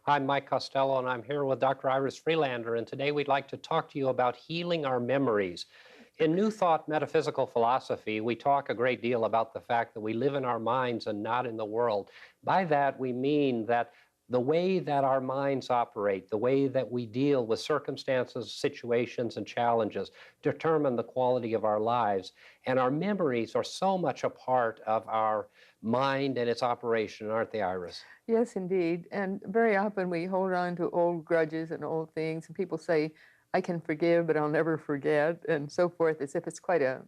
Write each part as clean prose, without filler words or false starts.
I'm Mike Costello, and I'm here with Dr. Iris Freelander, and today we'd like to talk to you about healing our memories. In New Thought metaphysical philosophy, we talk a great deal about the fact that we live in our minds and not in the world. By that, we mean that the way that our minds operate, the way that we deal with circumstances, situations, and challenges determine the quality of our lives. And our memories are so much a part of our mind and its operation, aren't they, Iris? Yes, indeed. And very often we hold on to old grudges and old things, and people say, I can forgive, but I'll never forget, and so forth, as if it's quite a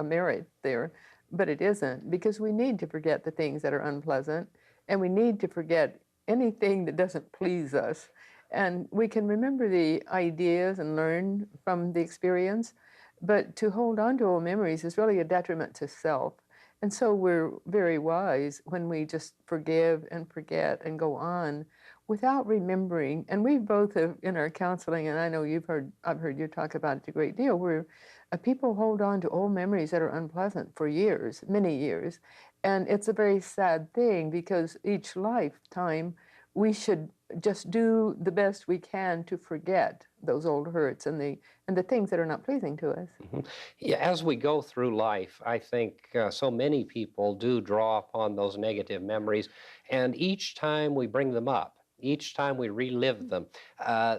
merit there. But it isn't, because we need to forget the things that are unpleasant, and we need to forget anything that doesn't please us. And we can remember the ideas and learn from the experience, but to hold on to old memories is really a detriment to self. And so we're very wise when we just forgive and forget and go on without remembering. And we both have in our counseling, and I know I've heard you talk about it a great deal, where people hold on to old memories that are unpleasant for years, many years. And it's a very sad thing because each lifetime we should just do the best we can to forget those old hurts and the things that are not pleasing to us. Yeah, as we go through life, I think so many people do draw upon those negative memories, and each time we bring them up, each time we relive them,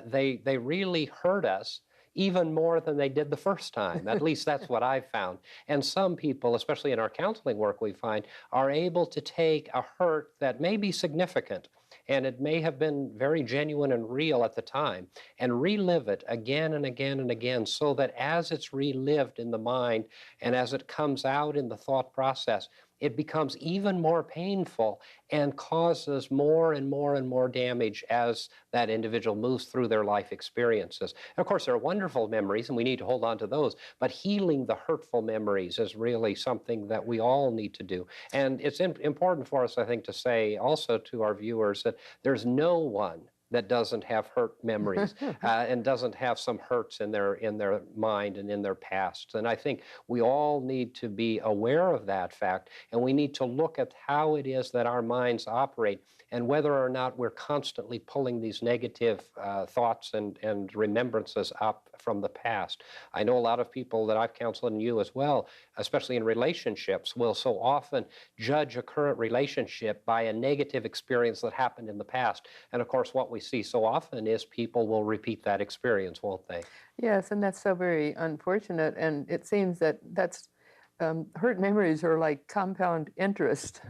they really hurt us even more than they did the first time. At least that's what I've found. And some people, especially in our counseling work, we find are able to take a hurt that may be significant and it may have been very genuine and real at the time, and relive it again and again and again, so that as it's relived in the mind and as it comes out in the thought process, it becomes even more painful and causes more and more and more damage as that individual moves through their life experiences. And of course, there are wonderful memories, and we need to hold on to those, but healing the hurtful memories is really something that we all need to do. And it's important for us, I think, to say also to our viewers that there's no one that doesn't have hurt memories and doesn't have some hurts in their mind and in their past. And I think we all need to be aware of that fact, and we need to look at how it is that our minds operate and whether or not we're constantly pulling these negative thoughts and remembrances up from the past. I know a lot of people that I've counseled, and you as well, especially in relationships, will so often judge a current relationship by a negative experience that happened in the past. And of course, what we see so often is people will repeat that experience, won't they? Yes, and that's so very unfortunate. And it seems that hurt memories are like compound interest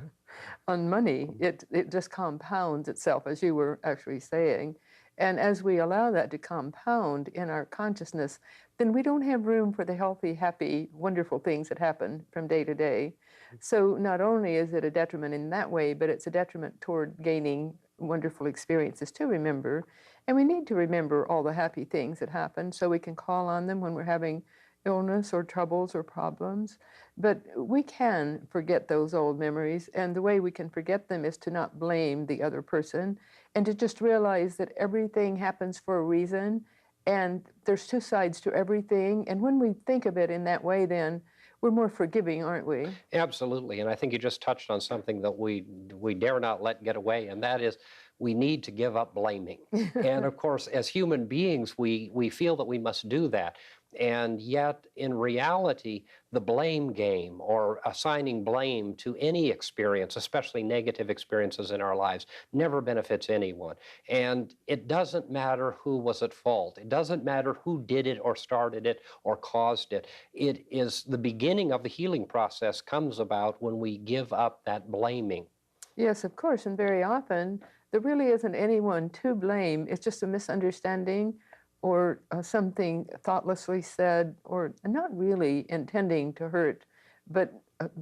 on money. It just compounds itself, as you were actually saying. And as we allow that to compound in our consciousness, then we don't have room for the healthy, happy, wonderful things that happen from day to day. So not only is it a detriment in that way, but it's a detriment toward gaining wonderful experiences to remember. And we need to remember all the happy things that happen so we can call on them when we're having illness or troubles or problems. But we can forget those old memories, and the way we can forget them is to not blame the other person and to just realize that everything happens for a reason, and there's two sides to everything. And when we think of it in that way, then we're more forgiving, aren't we? Absolutely. And I think you just touched on something that we dare not let get away, and that is we need to give up blaming. And of course, as human beings, we feel that we must do that. And yet, in reality, the blame game or assigning blame to any experience, especially negative experiences in our lives, never benefits anyone. And it doesn't matter who was at fault. It doesn't matter who did it or started it or caused it. It is the beginning of the healing process comes about when we give up that blaming. Yes, of course, and very often there really isn't anyone to blame. It's just a misunderstanding or something thoughtlessly said or not really intending to hurt, but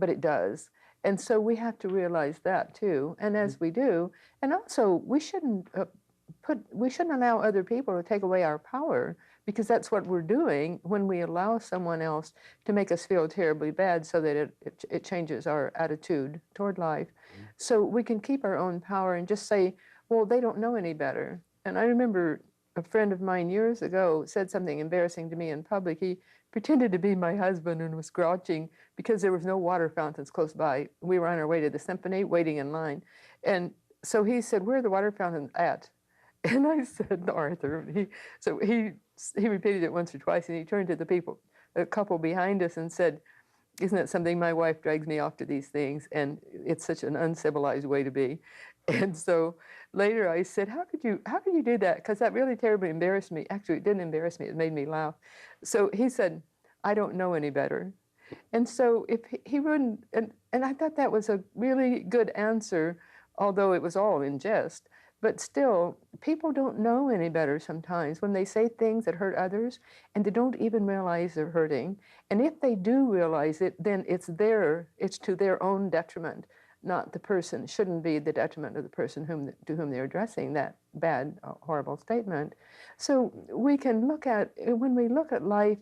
it does. And so we have to realize that too. And as we do, and also we shouldn't allow other people to take away our power, because that's what we're doing when we allow someone else to make us feel terribly bad so that it changes our attitude toward life. So we can keep our own power and just say, well, they don't know any better. And I remember a friend of mine years ago said something embarrassing to me in public. He pretended to be my husband and was grouching because there was no water fountains close by. We were on our way to the symphony, waiting in line. And so he said, where are the water fountains at? And I said, Arthur. So he repeated it once or twice, and he turned to the couple behind us, and said, "Isn't that something? My wife drags me off to these things, and it's such an uncivilized way to be." And so later I said, how could you do that? Because that really terribly embarrassed me. Actually, it didn't embarrass me. It made me laugh. So he said, "I don't know any better." And so if he wouldn't, and I thought that was a really good answer, although it was all in jest. But still, people don't know any better sometimes when they say things that hurt others and they don't even realize they're hurting. And if they do realize it, then it's to their own detriment, not the person. It shouldn't be the detriment of the person to whom they're addressing that bad, horrible statement. So we can when we look at life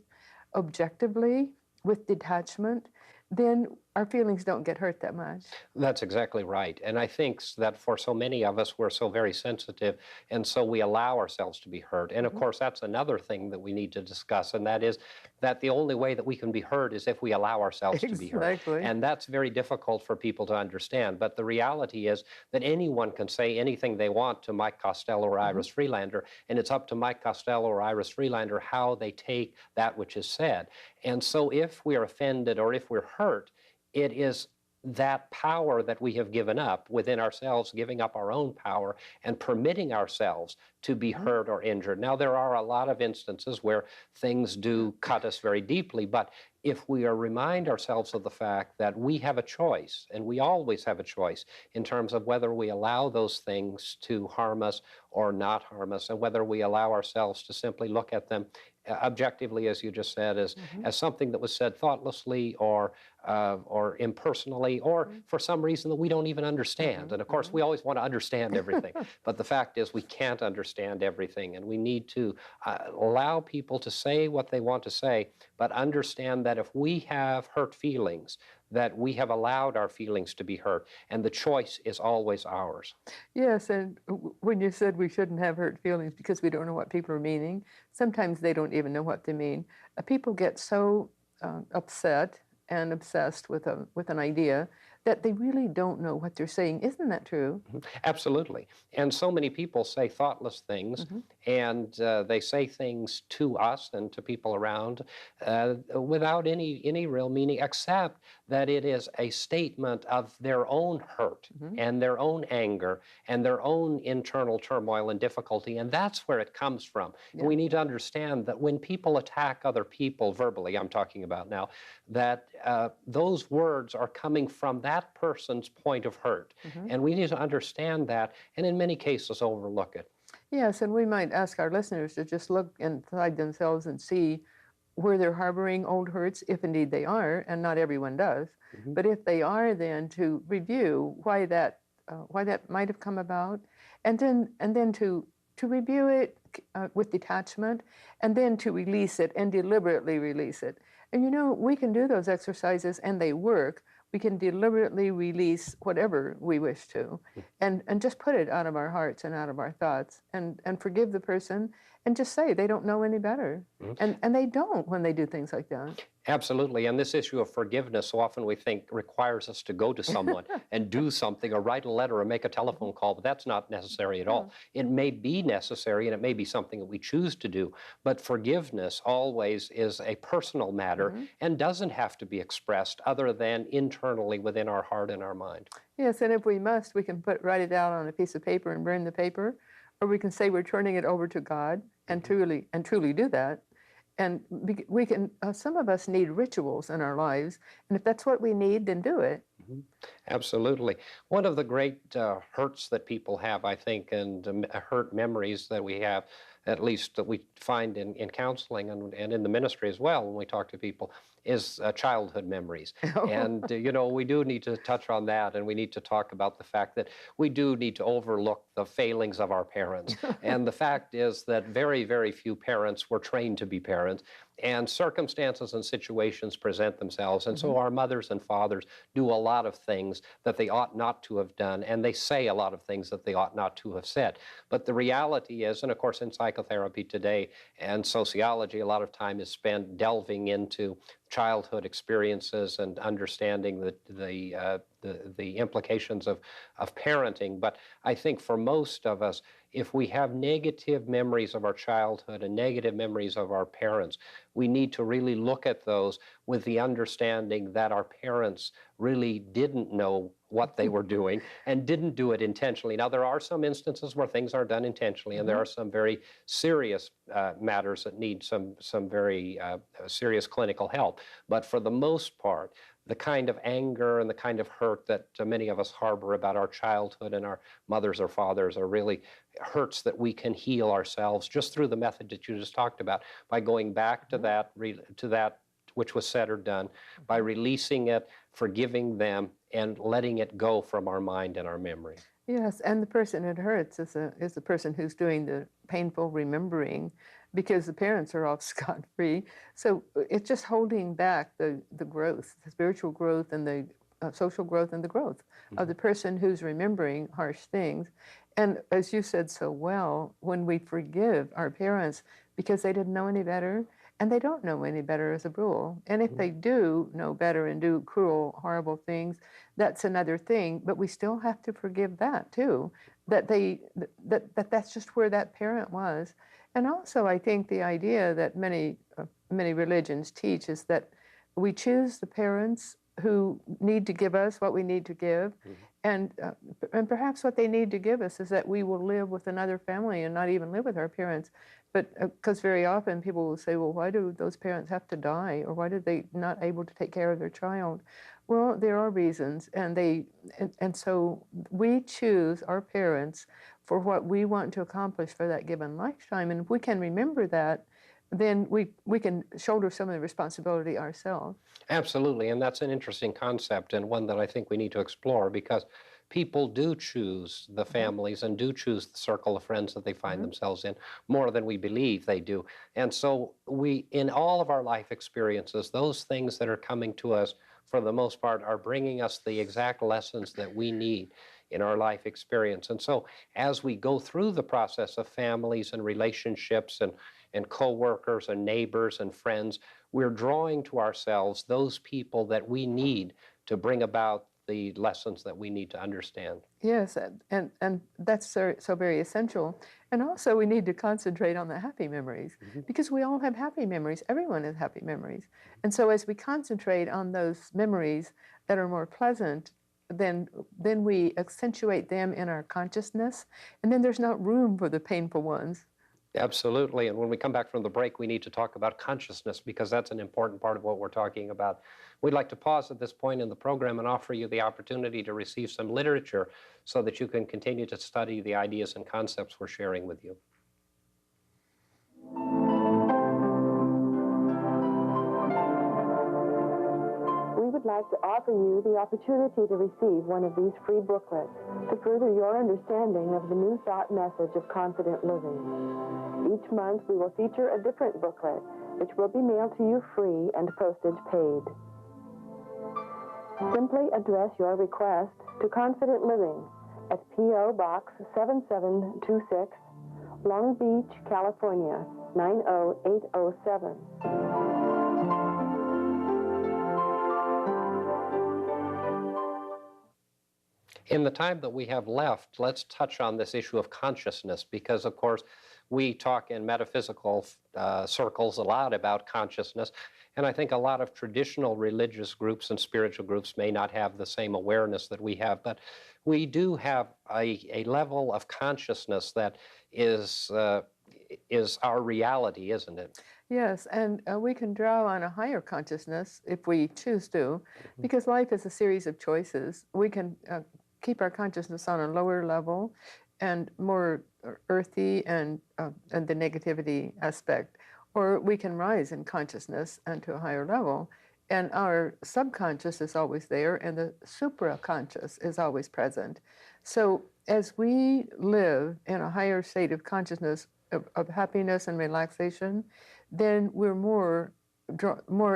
objectively with detachment, then our feelings don't get hurt that much. That's exactly right. And I think that for so many of us, we're so very sensitive, and so we allow ourselves to be hurt. And of course, that's another thing that we need to discuss, and that is that the only way that we can be hurt is if we allow ourselves to be hurt. Exactly. And that's very difficult for people to understand. But the reality is that anyone can say anything they want to Mike Costello or Iris Freelander, and it's up to Mike Costello or Iris Freelander how they take that which is said. And so if we are offended or if we're hurt, it is that power that we have given up within ourselves, giving up our own power and permitting ourselves to be hurt or injured. Now, there are a lot of instances where things do cut us very deeply, but if we remind ourselves of the fact that we have a choice, and we always have a choice in terms of whether we allow those things to harm us or not harm us, and whether we allow ourselves to simply look at them objectively, as you just said, as something that was said thoughtlessly or impersonally, or for some reason that we don't even understand. And of course, we always want to understand everything, but the fact is we can't understand everything, and we need to allow people to say what they want to say, but understand that if we have hurt feelings, that we have allowed our feelings to be hurt, and the choice is always ours. Yes, and when you said we shouldn't have hurt feelings because we don't know what people are meaning, sometimes they don't even know what they mean. People get so upset and obsessed with an idea that they really don't know what they're saying. Isn't that true? Absolutely. And so many people say thoughtless things, and they say things to us and to people around without any real meaning, except that it is a statement of their own hurt and their own anger and their own internal turmoil and difficulty, and that's where it comes from. Yeah. And we need to understand that when people attack other people verbally, I'm talking about now, that those words are coming from that person's point of hurt. And we need to understand that, and in many cases overlook it. Yes, and we might ask our listeners to just look inside themselves and see where they're harboring old hurts, if indeed they are, and not everyone does. But if they are, then to review why that might have come about, and then to review it with detachment, and then to release it and deliberately release it. And we can do those exercises, and they work. We can deliberately release whatever we wish to, and just put it out of our hearts and out of our thoughts, and forgive the person, and just say they don't know any better. And they don't when they do things like that. Absolutely. And this issue of forgiveness, so often we think requires us to go to someone and do something or write a letter or make a telephone call, but that's not necessary at all. It may be necessary, and it may be something that we choose to do, but forgiveness always is a personal matter and doesn't have to be expressed other than internally within our heart and our mind. Yes, and if we must, we can write it out on a piece of paper and burn the paper, or we can say we're turning it over to God and truly do that. And we can. Some of us need rituals in our lives, and if that's what we need, then do it. Absolutely. One of the great hurts that people have, I think, and hurt memories that we have, at least that we find in counseling and in the ministry as well when we talk to people, is childhood memories. And, we do need to touch on that, and we need to talk about the fact that we do need to overlook the failings of our parents. And the fact is that very, very few parents were trained to be parents, and circumstances and situations present themselves. And so our mothers and fathers do a lot of things that they ought not to have done, and they say a lot of things that they ought not to have said. But the reality is, and of course in psychotherapy today and sociology, a lot of time is spent delving into childhood experiences and understanding the implications of parenting. But I think for most of us, if we have negative memories of our childhood and negative memories of our parents, we need to really look at those with the understanding that our parents really didn't know what they were doing and didn't do it intentionally. Now, there are some instances where things are done intentionally, and there are some very serious matters that need some very serious clinical help. But for the most part, the kind of anger and the kind of hurt that many of us harbor about our childhood and our mothers or fathers are really hurts that we can heal ourselves just through the method that you just talked about, by going back to that which was said or done, by releasing it, forgiving them, and letting it go from our mind and our memory. Yes, and the person it hurts is the person who's doing the painful remembering, because the parents are off scot-free. So it's just holding back the growth, the spiritual growth and the social growth and the growth of the person who's remembering harsh things. And as you said so well, when we forgive our parents because they didn't know any better, and they don't know any better as a rule. And if they do know better and do cruel, horrible things, that's another thing. But we still have to forgive that too, that's just where that parent was. And also, I think the idea that many religions teach is that we choose the parents who need to give us what we need to give, and perhaps what they need to give us is that we will live with another family and not even live with our parents. But because very often people will say, well, why do those parents have to die, or why did they not able to take care of their child? Well, there are reasons, and so we choose our parents for what we want to accomplish for that given lifetime. And if we can remember that, then we can shoulder some of the responsibility ourselves. Absolutely, and that's an interesting concept, and one that I think we need to explore, because people do choose the families and do choose the circle of friends that they find themselves in more than we believe they do. And so we, in all of our life experiences, those things that are coming to us for the most part are bringing us the exact lessons that we need in our life experience. And so as we go through the process of families and relationships and co-workers and neighbors and friends, we're drawing to ourselves those people that we need to bring about the lessons that we need to understand. Yes, and that's so very essential. And also we need to concentrate on the happy memories, because we all have happy memories. Everyone has happy memories. And so as we concentrate on those memories that are more pleasant, then we accentuate them in our consciousness, and then there's not room for the painful ones. Absolutely. And when we come back from the break, we need to talk about consciousness, because that's an important part of what we're talking about. We'd like to pause at this point in the program and offer you the opportunity to receive some literature so that you can continue to study the ideas and concepts we're sharing with you. We would like to offer you the opportunity to receive one of these free booklets to further your understanding of the New Thought message of confident living. Each month we will feature a different booklet, which will be mailed to you free and postage paid. Simply address your request to Confident Living at P.O. Box 7726, Long Beach, California, 90807. In the time that we have left, let's touch on this issue of consciousness, because, of course, we talk in metaphysical circles a lot about consciousness, and I think a lot of traditional religious groups and spiritual groups may not have the same awareness that we have, but we do have a level of consciousness that is our reality, isn't it? Yes, and we can draw on a higher consciousness if we choose to, because life is a series of choices. We can keep our consciousness on a lower level and more earthy and the negativity aspect, or we can rise in consciousness and to a higher level. And our subconscious is always there, and the supraconscious is always present. So as we live in a higher state of consciousness, of happiness and relaxation, then we're more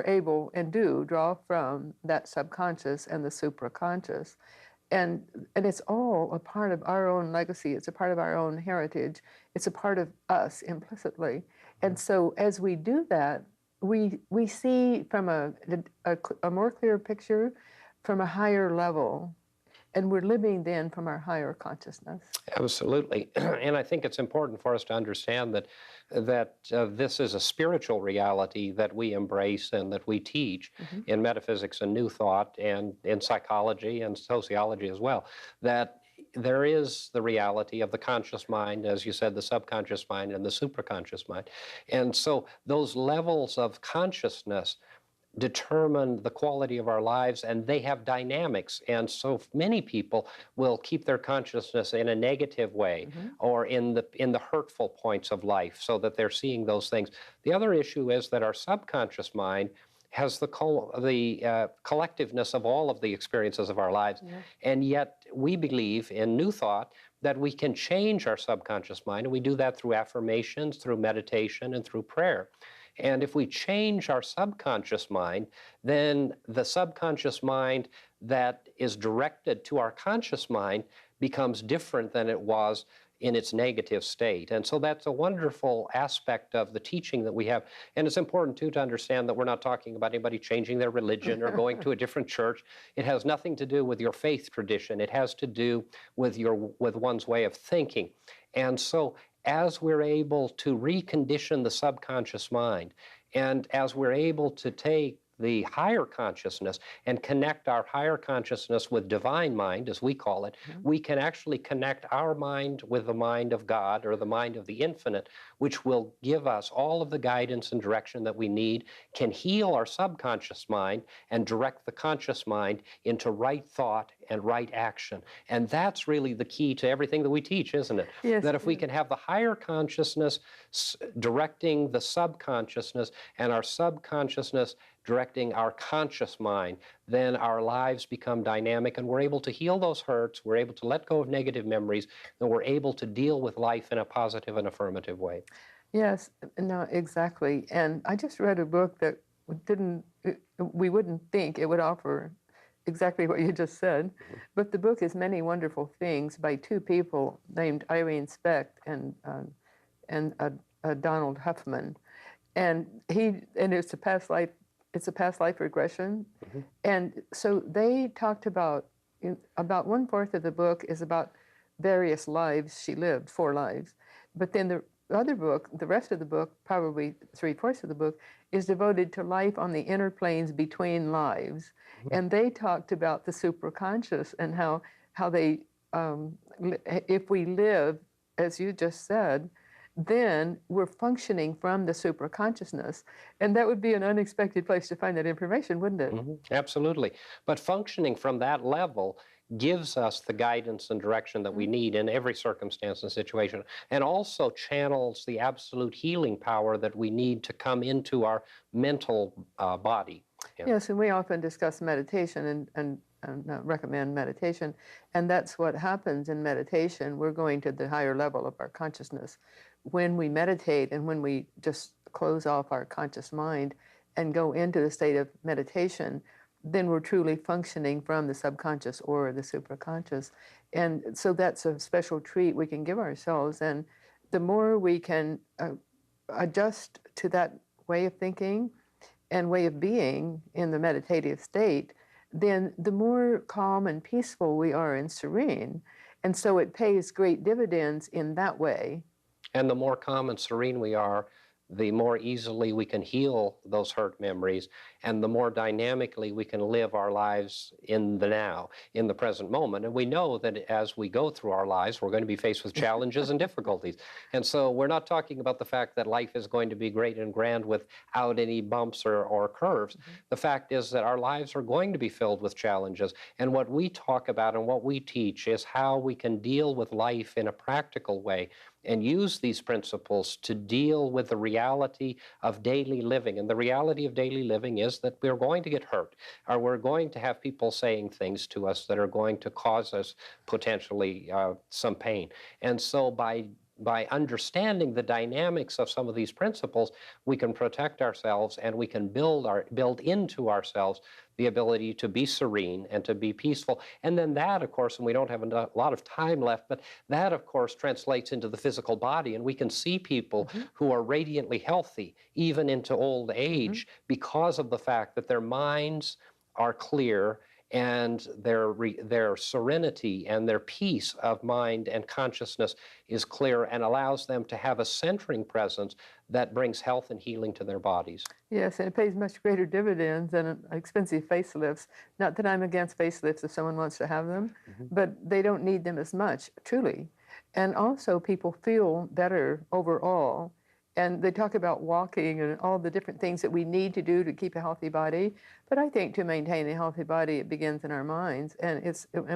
able and do draw from that subconscious and the supraconscious. And it's all a part of our own legacy. It's a part of our own heritage. It's a part of us implicitly. And so as we do that, we see from a more clear picture from a higher level. and we're living then from our higher consciousness. Absolutely. And I think it's important for us to understand that this is a spiritual reality that we embrace and that we teach in metaphysics and New Thought and in psychology and sociology as well, that there is the reality of the conscious mind, as you said, the subconscious mind and the supraconscious mind. And so those levels of consciousness determine the quality of our lives, and they have dynamics. And so many people will keep their consciousness in a negative way or in the hurtful points of life, so that they're seeing those things. The other issue is that our subconscious mind has the collectiveness of all of the experiences of our lives. And yet we believe in New Thought that we can change our subconscious mind, and we do that through affirmations, through meditation, and through prayer. And if we change our subconscious mind, then the subconscious mind that is directed to our conscious mind becomes different than it was in its negative state. And so that's a wonderful aspect of the teaching that we have. And it's important, too, to understand that we're not talking about anybody changing their religion or going to a different church. It has nothing to do with your faith tradition. It has to do with one's way of thinking. And so as we're able to recondition the subconscious mind, and as we're able to take the higher consciousness and connect our higher consciousness with divine mind, as we call it, we can actually connect our mind with the mind of God or the mind of the infinite, which will give us all of the guidance and direction that we need, can heal our subconscious mind and direct the conscious mind into right thought and right action. And that's really the key to everything that we teach, isn't it? Yes, that if we can have the higher consciousness directing the subconsciousness and our subconsciousness directing our conscious mind, then our lives become dynamic and we're able to heal those hurts, we're able to let go of negative memories, and we're able to deal with life in a positive and affirmative way. Yes, no, exactly. And I just read a book that we wouldn't think it would offer exactly what you just said, but the book is Many Wonderful Things by two people named Irene Specht and Donald Huffman. And it's a past life regression. And so they talked about 1/4 of the book is about various lives she lived, 4 lives. But then the other book, the rest of the book, probably 3/4 of the book, is devoted to life on the inner planes between lives. And they talked about the supraconscious and how they, if we live, as you just said, then we're functioning from the supraconsciousness. And that would be an unexpected place to find that information, wouldn't it? Absolutely. But functioning from that level gives us the guidance and direction that we need in every circumstance and situation, and also channels the absolute healing power that we need to come into our mental body. Yes, and we often discuss meditation and recommend meditation, and that's what happens in meditation. We're going to the higher level of our consciousness. When we meditate and when we just close off our conscious mind and go into the state of meditation, then we're truly functioning from the subconscious or the supraconscious. And so that's a special treat we can give ourselves. And the more we can adjust to that way of thinking and way of being in the meditative state, then the more calm and peaceful we are and serene. And so it pays great dividends in that way. And the more calm and serene we are, the more easily we can heal those hurt memories, and the more dynamically we can live our lives in the now, in the present moment. And we know that as we go through our lives, we're going to be faced with challenges and difficulties. And so we're not talking about the fact that life is going to be great and grand without any bumps or curves. The fact is that our lives are going to be filled with challenges. And what we talk about and what we teach is how we can deal with life in a practical way and use these principles to deal with the reality of daily living. And the reality of daily living is that we're going to get hurt, or we're going to have people saying things to us that are going to cause us potentially some pain. And so by understanding the dynamics of some of these principles, we can protect ourselves and we can build into ourselves the ability to be serene and to be peaceful. And then that, of course, and we don't have a lot of time left, but that, of course, translates into the physical body. And we can see people who are radiantly healthy, even into old age, because of the fact that their minds are clear and their serenity and their peace of mind and consciousness is clear and allows them to have a centering presence that brings health and healing to their bodies. Yes, and it pays much greater dividends than expensive facelifts. Not that I'm against facelifts if someone wants to have them, but they don't need them as much, truly. And also, people feel better overall. And they talk about walking and all the different things that we need to do to keep a healthy body. But I think to maintain a healthy body, it begins in our minds, and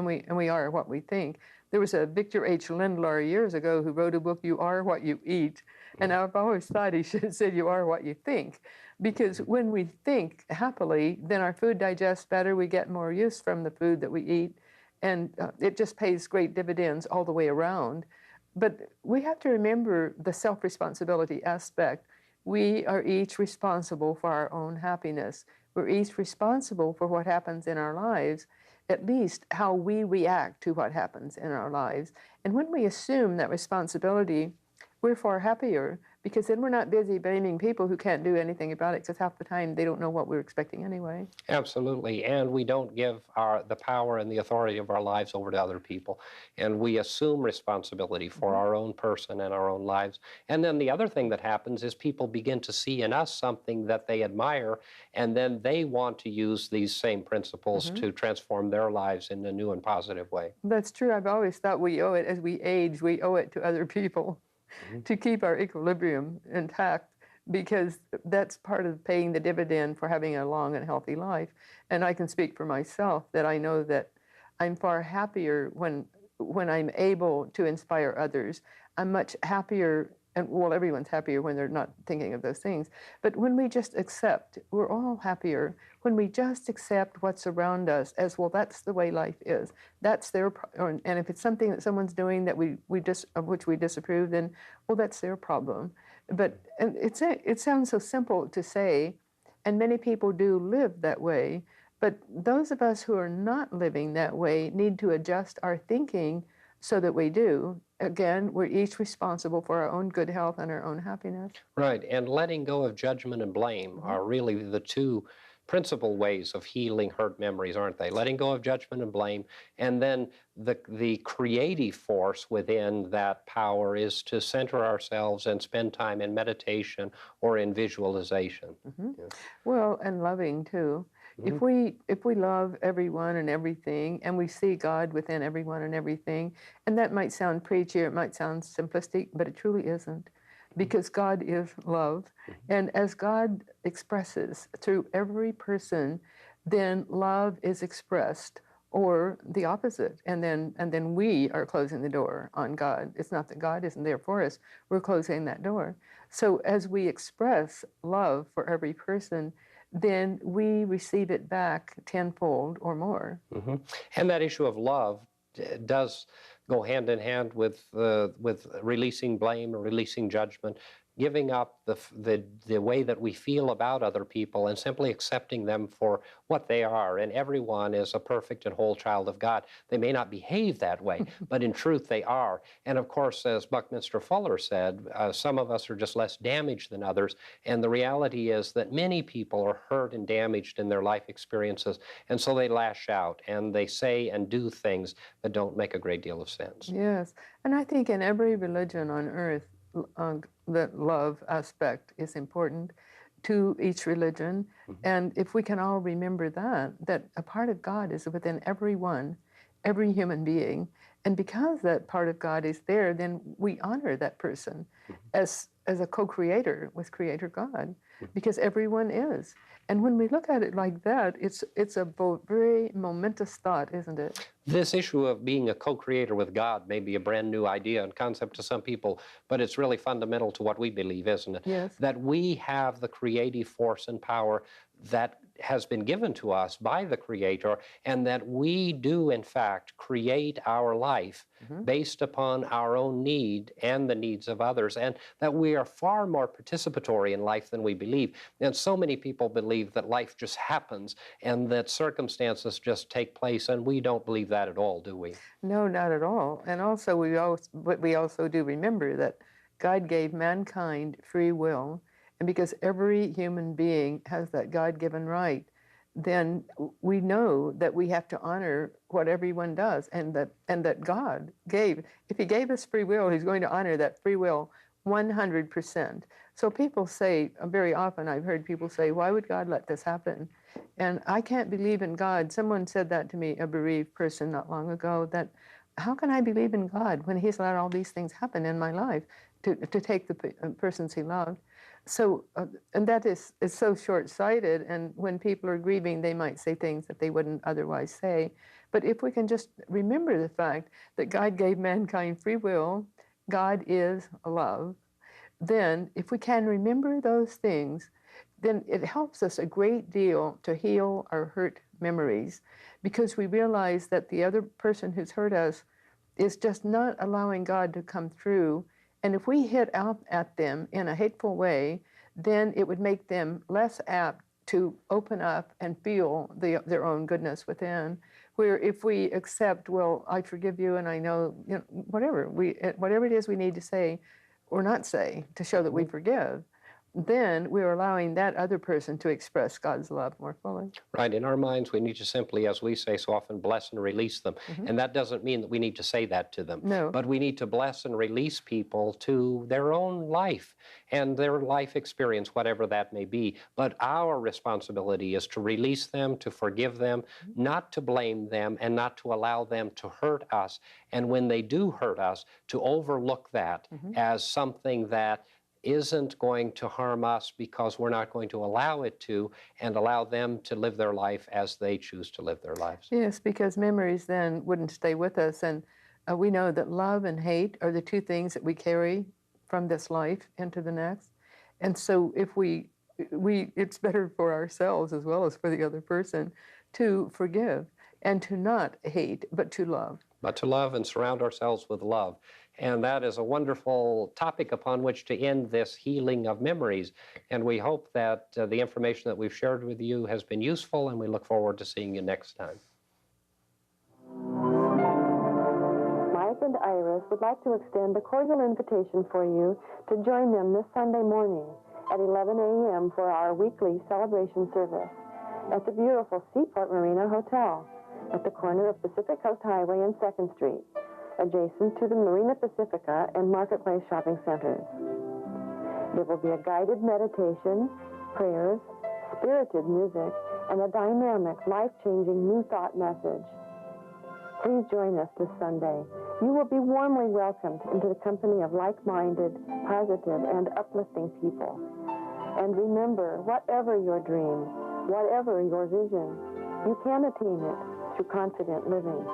we are what we think. There was a Victor H. Lindlar years ago who wrote a book, "You Are What You Eat," and I've always thought he should have said, "You are what you think," because when we think happily, then our food digests better. We get more use from the food that we eat, and it just pays great dividends all the way around. But we have to remember the self-responsibility aspect. We are each responsible for our own happiness. We're each responsible for what happens in our lives, at least how we react to what happens in our lives. And when we assume that responsibility, we're far happier, because then we're not busy blaming people who can't do anything about it, because half the time they don't know what we're expecting anyway. Absolutely, and we don't give the power and the authority of our lives over to other people, and we assume responsibility for our own person and our own lives. And then the other thing that happens is people begin to see in us something that they admire, and then they want to use these same principles to transform their lives in a new and positive way. That's true. I've always thought we owe it, as we age, we owe it to other people to keep our equilibrium intact, because that's part of paying the dividend for having a long and healthy life. And I can speak for myself that I know that I'm far happier when I'm able to inspire others. I'm much happier, and well, everyone's happier when they're not thinking of those things. But when we just accept, we're all happier. When we just accept what's around us as, well, that's the way life is. That's their, and if it's something that someone's doing that of which we disapprove, then, well, that's their problem. But and it sounds so simple to say, and many people do live that way. But those of us who are not living that way need to adjust our thinking so that we do. Again, we're each responsible for our own good health and our own happiness. Right, and letting go of judgment and blame are really the two principal ways of healing hurt memories, aren't they? Letting go of judgment and blame, and then the creative force within that power is to center ourselves and spend time in meditation or in visualization. Yeah. Well, and loving too. If we love everyone and everything, and we see God within everyone and everything, and that might sound preachy, it might sound simplistic, but it truly isn't, because God is love. And as God expresses through every person, then love is expressed, or the opposite. And then we are closing the door on God. It's not that God isn't there for us, we're closing that door. So as we express love for every person, then we receive it back tenfold or more. And that issue of love does go hand in hand with releasing blame or releasing judgment, giving up the way that we feel about other people and simply accepting them for what they are. And everyone is a perfect and whole child of God. They may not behave that way, but in truth they are. And of course, as Buckminster Fuller said, some of us are just less damaged than others. And the reality is that many people are hurt and damaged in their life experiences. And so they lash out and they say and do things that don't make a great deal of sense. Yes. And I think in every religion on earth, that love aspect is important to each religion. And if we can all remember that a part of God is within everyone, every human being, and because that part of God is there, then we honor that person as a co-creator with Creator God, because everyone is. And when we look at it like that, it's a very momentous thought, isn't it? This issue of being a co-creator with God may be a brand new idea and concept to some people, but it's really fundamental to what we believe, isn't it? Yes. That we have the creative force and power that has been given to us by the Creator, and that we do, in fact, create our life based upon our own need and the needs of others, and that we are far more participatory in life than we believe. And so many people believe that life just happens and that circumstances just take place, and we don't believe that at all, do we? No, not at all. And also, we also do remember that God gave mankind free will, and because every human being has that God-given right then we know that we have to honor what everyone does, and that God gave. If He gave us free will, He's going to honor that free will 100%. So people say, very often I've heard people say, why would God let this happen? And I can't believe in God. Someone said that to me, a bereaved person not long ago, that how can I believe in God when He's allowed all these things happen in my life to take the persons He loved? So, and that is so short-sighted, and when people are grieving, they might say things that they wouldn't otherwise say. But if we can just remember the fact that God gave mankind free will, God is love, then if we can remember those things, then it helps us a great deal to heal our hurt memories, because we realize that the other person who's hurt us is just not allowing God to come through. And if we hit out at them in a hateful way, then it would make them less apt to open up and feel their own goodness within. Where if we accept, well, I forgive you, and I know, whatever it is we need to say or not say to show that we forgive, then we're allowing that other person to express God's love more fully. Right. In our minds, we need to simply, as we say so often, bless and release them. And that doesn't mean that we need to say that to them. No. But we need to bless and release people to their own life and their life experience, whatever that may be. But our responsibility is to release them, to forgive them, not to blame them, and not to allow them to hurt us. And when they do hurt us, to overlook that as something that isn't going to harm us, because we're not going to allow it to, and allow them to live their life as they choose to live their lives. Yes, because memories then wouldn't stay with us. And we know that love and hate are the two things that we carry from this life into the next. And so if it's better for ourselves as well as for the other person to forgive and to not hate, but to love. But to love and surround ourselves with love. And that is a wonderful topic upon which to end this healing of memories. And we hope that the information that we've shared with you has been useful, and we look forward to seeing you next time. Mike and Iris would like to extend a cordial invitation for you to join them this Sunday morning at 11 a.m. for our weekly celebration service at the beautiful Seaport Marina Hotel at the corner of Pacific Coast Highway and 2nd Street, adjacent to the Marina Pacifica and Marketplace shopping centers. There will be a guided meditation, prayers, spirited music, and a dynamic, life-changing New Thought message. Please join us this Sunday. You will be warmly welcomed into the company of like-minded, positive, and uplifting people. And remember, whatever your dream, whatever your vision, you can attain it through confident living.